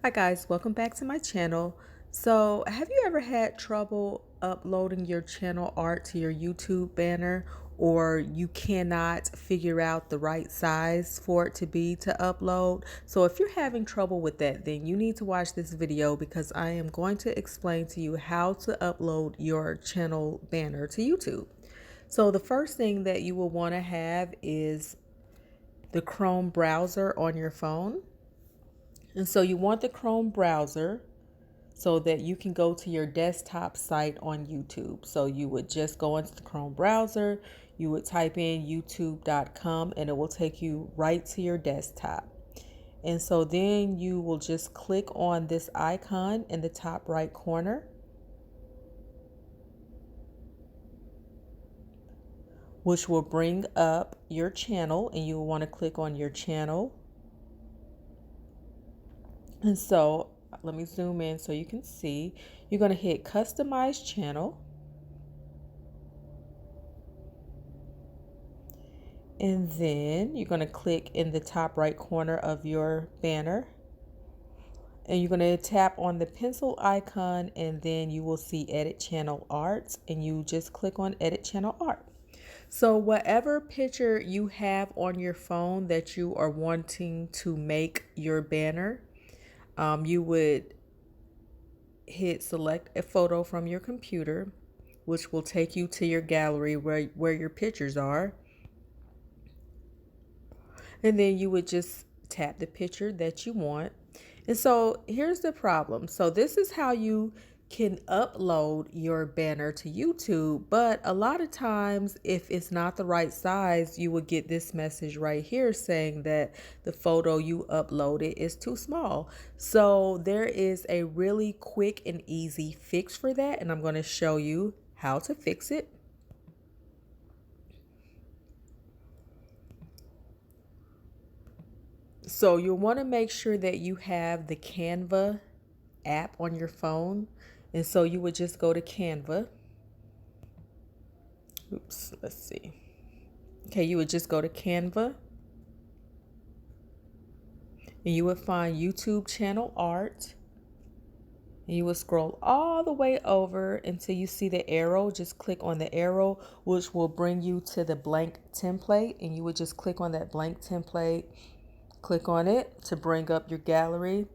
Hi guys, welcome back to my channel. So, have you ever had trouble uploading your channel art to your YouTube banner, or you cannot figure out the right size for it to be to upload? So if you're having trouble with that, then you need to watch this video because I am going to explain to you how to upload your channel banner to YouTube. So the first thing that you will want to have is the Chrome browser on your phone. And so you want the Chrome browser so that you can go to your desktop site on YouTube. So you would just go into the Chrome browser, you would type in youtube.com and it will take you right to your desktop. And so then you will just click on this icon in the top right corner, which will bring up your channel, and you will want to click on your channel. And so let me zoom in so you can see. You're going to hit customize channel. And then you're going to click in the top right corner of your banner. And you're going to tap on the pencil icon, and then you will see edit channel art, and you just click on edit channel art. So whatever picture you have on your phone that you are wanting to make your banner, you would hit select a photo from your computer, which will take you to your gallery where your pictures are. And then you would just tap the picture that you want. And so here's the problem. So this is how you can upload your banner to YouTube, but a lot of times if it's not the right size, you would get this message right here saying that the photo you uploaded is too small. So there is a really quick and easy fix for that, and I'm going to show you how to fix it. So you'll want to make sure that you have the Canva app on your phone. And so you would just go to Canva. Oops, let's see. Okay, you would just go to Canva. And you would find YouTube channel art. And you would scroll all the way over until you see the arrow. Just click on the arrow, which will bring you to the blank template. And you would just click on that blank template. Click on it to bring up your gallery.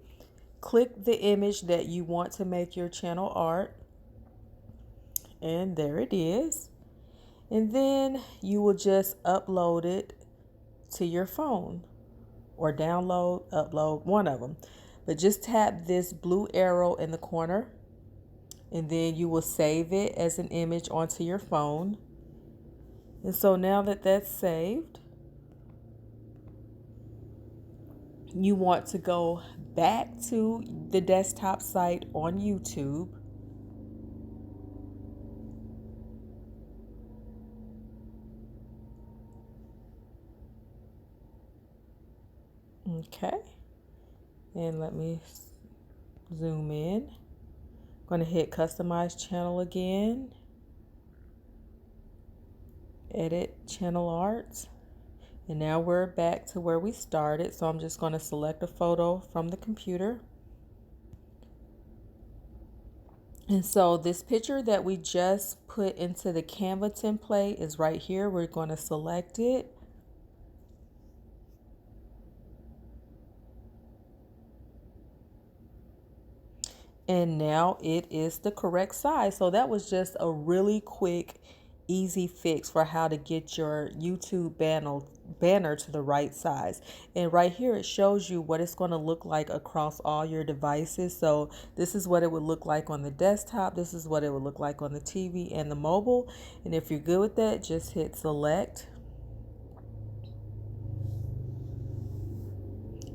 Click the image that you want to make your channel art. And there it is. And then you will just upload it to your phone, or download, upload, one of them. But just tap this blue arrow in the corner, and then you will save it as an image onto your phone. And so now that that's saved, you want to go back to the desktop site on YouTube. Okay, and let me zoom in. I'm going to hit customize channel again, edit channel art, and now we're back to where we started. So I'm just going to select a photo from the computer. And so this picture that we just put into the Canva template is right here. We're going to select it. And now it is the correct size. So that was just a really quick, easy fix for how to get your YouTube banner to the right size. And right here, it shows you what it's going to look like across all your devices. So this is what it would look like on the desktop. This is what it would look like on the TV and the mobile. And if you're good with that, just hit select.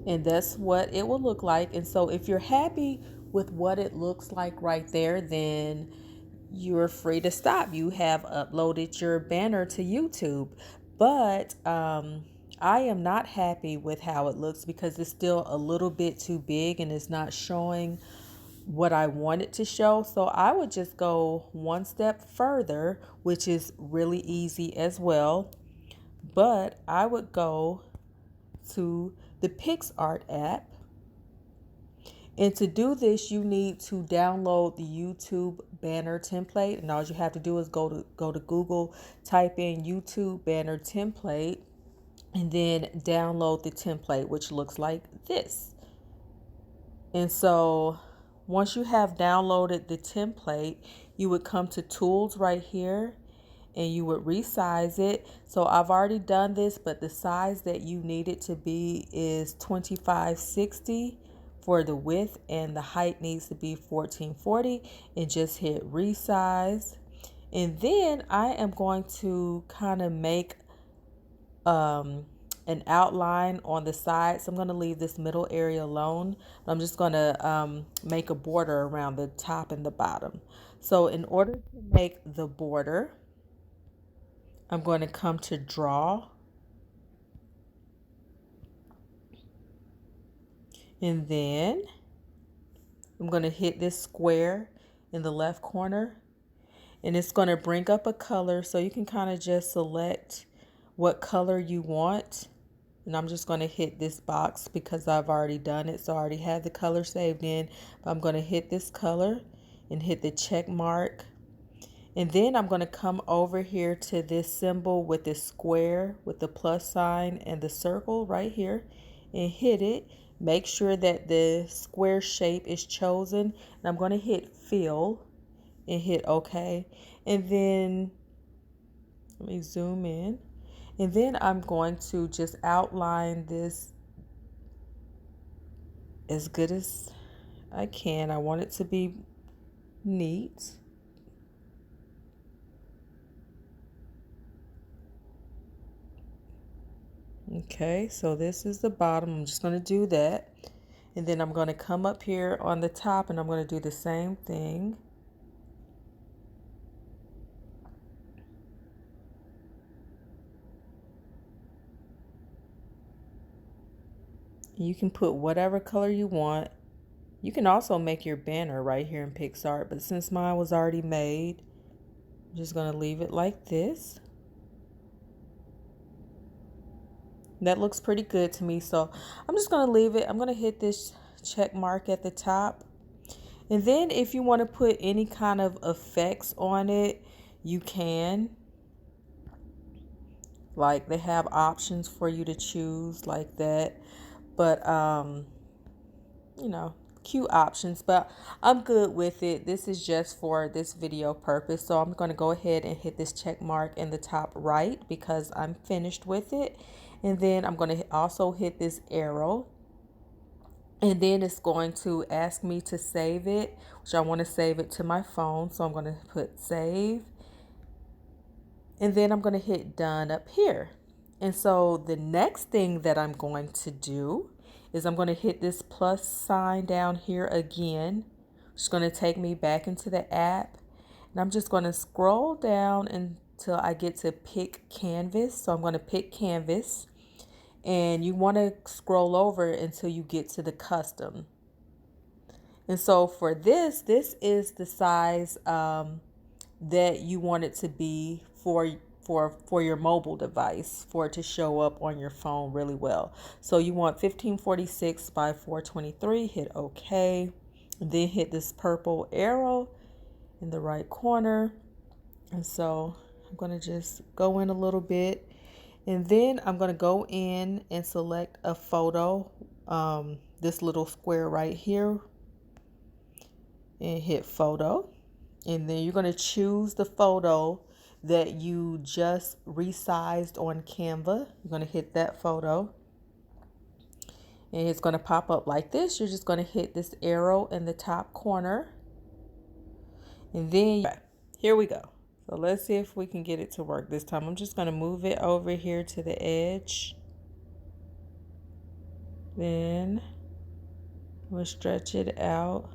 And that's what it will look like. And so if you're happy with what it looks like right there, then you're free to stop. You have uploaded your banner to YouTube. But I am not happy with how it looks because it's still a little bit too big and it's not showing what I want it to show. So I would just go one step further, which is really easy as well. But I would go to the PixArt app, And to do this, you need to download the YouTube banner template. And all you have to do is go to Google, type in YouTube banner template, and then download the template, which looks like this. And so once you have downloaded the template, you would come to tools right here and you would resize it. So I've already done this, but the size that you need it to be is 2560 for the width, and the height needs to be 1440, and just hit resize. And then I am going to kind of make an outline on the side. So I'm going to leave this middle area alone. I'm just going to make a border around the top and the bottom. So in order to make the border, I'm going to come to draw, and then I'm going to hit this square in the left corner, and it's going to bring up a color, so you can kind of just select what color you want. And I'm just going to hit this box because I've already done it, so I already have the color saved in. But I'm going to hit this color and hit the check mark. And then I'm going to come over here to this symbol with this square with the plus sign and the circle right here and hit it. Make sure that the square shape is chosen. And I'm going to hit fill and hit OK. And then let me zoom in. And then I'm going to just outline this as good as I can. I want it to be neat. Okay, so this is the bottom. I'm just going to do that. And then I'm going to come up here on the top and I'm going to do the same thing. You can put whatever color you want. You can also make your banner right here in PicsArt, but since mine was already made, I'm just going to leave it like this. That looks pretty good to me, so I'm just going to leave it. I'm going to hit this check mark at the top. And then if you want to put any kind of effects on it, you can. Like, they have options for you to choose like that. But, you know, cute options. But I'm good with it. This is just for this video purpose. So I'm going to go ahead and hit this check mark in the top right because I'm finished with it. And then I'm going to also hit this arrow. And then it's going to ask me to save it, which I want to save it to my phone. So I'm going to put save. And then I'm going to hit done up here. And so the next thing that I'm going to do is I'm going to hit this plus sign down here again. It's going to take me back into the app. And I'm just going to scroll down until I get to pick canvas. So I'm going to pick canvas. And you want to scroll over until you get to the custom. And so for this is the size that you want it to be for your mobile device, for it to show up on your phone really well. So you want 1546 by 423, hit OK. Then hit this purple arrow in the right corner. And so I'm going to just go in a little bit. And then I'm going to go in and select a photo, this little square right here, and hit photo. And then you're going to choose the photo that you just resized on Canva. You're going to hit that photo. And it's going to pop up like this. You're just going to hit this arrow in the top corner. And then here we go. So let's see if we can get it to work this time. I'm just going to move it over here to the edge. Then I'm going to stretch it out.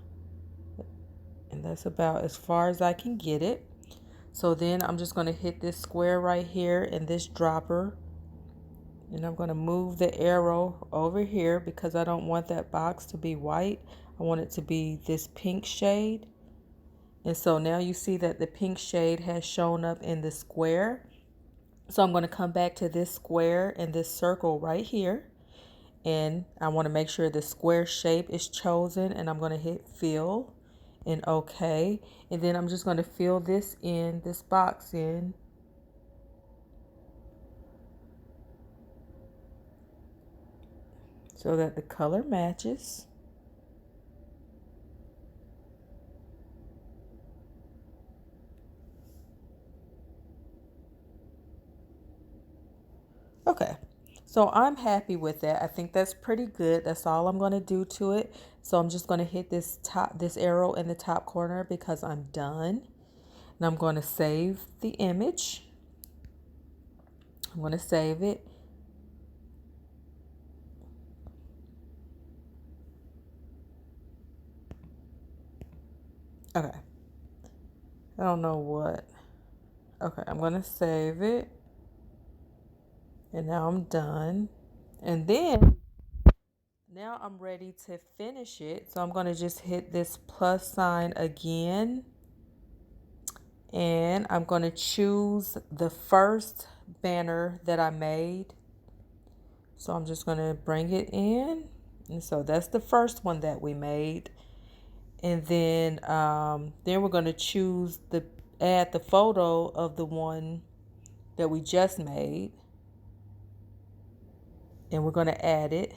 And that's about as far as I can get it. So then I'm just going to hit this square right here and this dropper. And I'm going to move the arrow over here because I don't want that box to be white. I want it to be this pink shade. And so now you see that the pink shade has shown up in the square. So I'm going to come back to this square and this circle right here. And I want to make sure the square shape is chosen, and I'm going to hit fill and OK. And then I'm just going to fill this box in. So that the color matches. Okay, so I'm happy with that. I think that's pretty good. That's all I'm going to do to it. So I'm just going to hit this arrow in the top corner because I'm done. And I'm going to save the image. I'm going to save it. Okay. I don't know what. Okay, I'm going to save it. And now I'm done. And then now I'm ready to finish it. So I'm going to just hit this plus sign again. And I'm going to choose the first banner that I made. So I'm just going to bring it in. And so that's the first one that we made. And then we're going to choose add the photo of the one that we just made. And we're going to add it.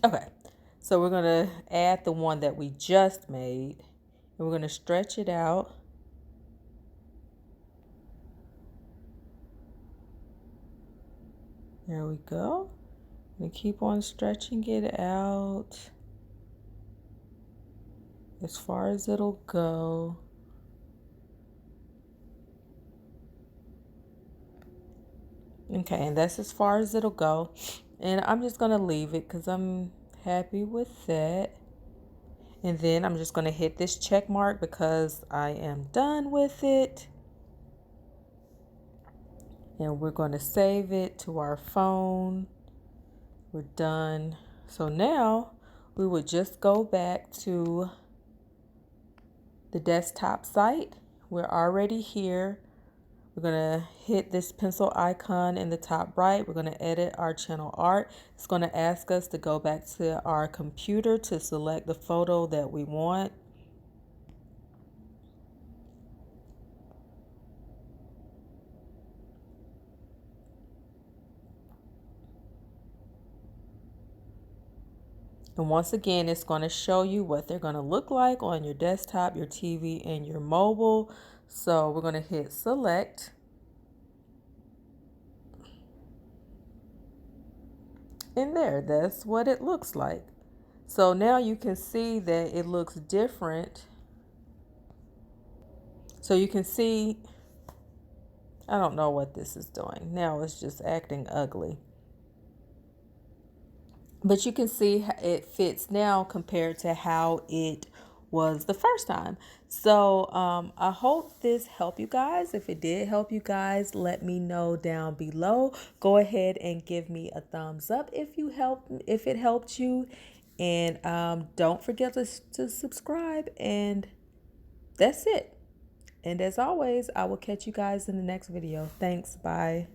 Okay, so we're going to add the one that we just made. And we're going to stretch it out. There we go. And keep on stretching it out as far as it'll go. Okay, and that's as far as it'll go. And I'm just going to leave it because I'm happy with that. And then I'm just going to hit this check mark because I am done with it. And we're going to save it to our phone. We're done. So now we would just go back to the desktop site. We're already here. We're going to hit this pencil icon in the top right. We're going to edit our channel art. It's going to ask us to go back to our computer to select the photo that we want. And once again, it's going to show you what they're going to look like on your desktop, your TV, and your mobile. So we're going to hit select. And that's what it looks like. So now you can see that it looks different. So you can see, I don't know what this is doing. Now it's just acting ugly. But you can see it fits now compared to how it was the first time. So I hope this helped you guys. If it did help you guys, let me know down below. Go ahead and give me a thumbs up if it helped you. And don't forget to subscribe. And that's it. And as always, I will catch you guys in the next video. Thanks. Bye.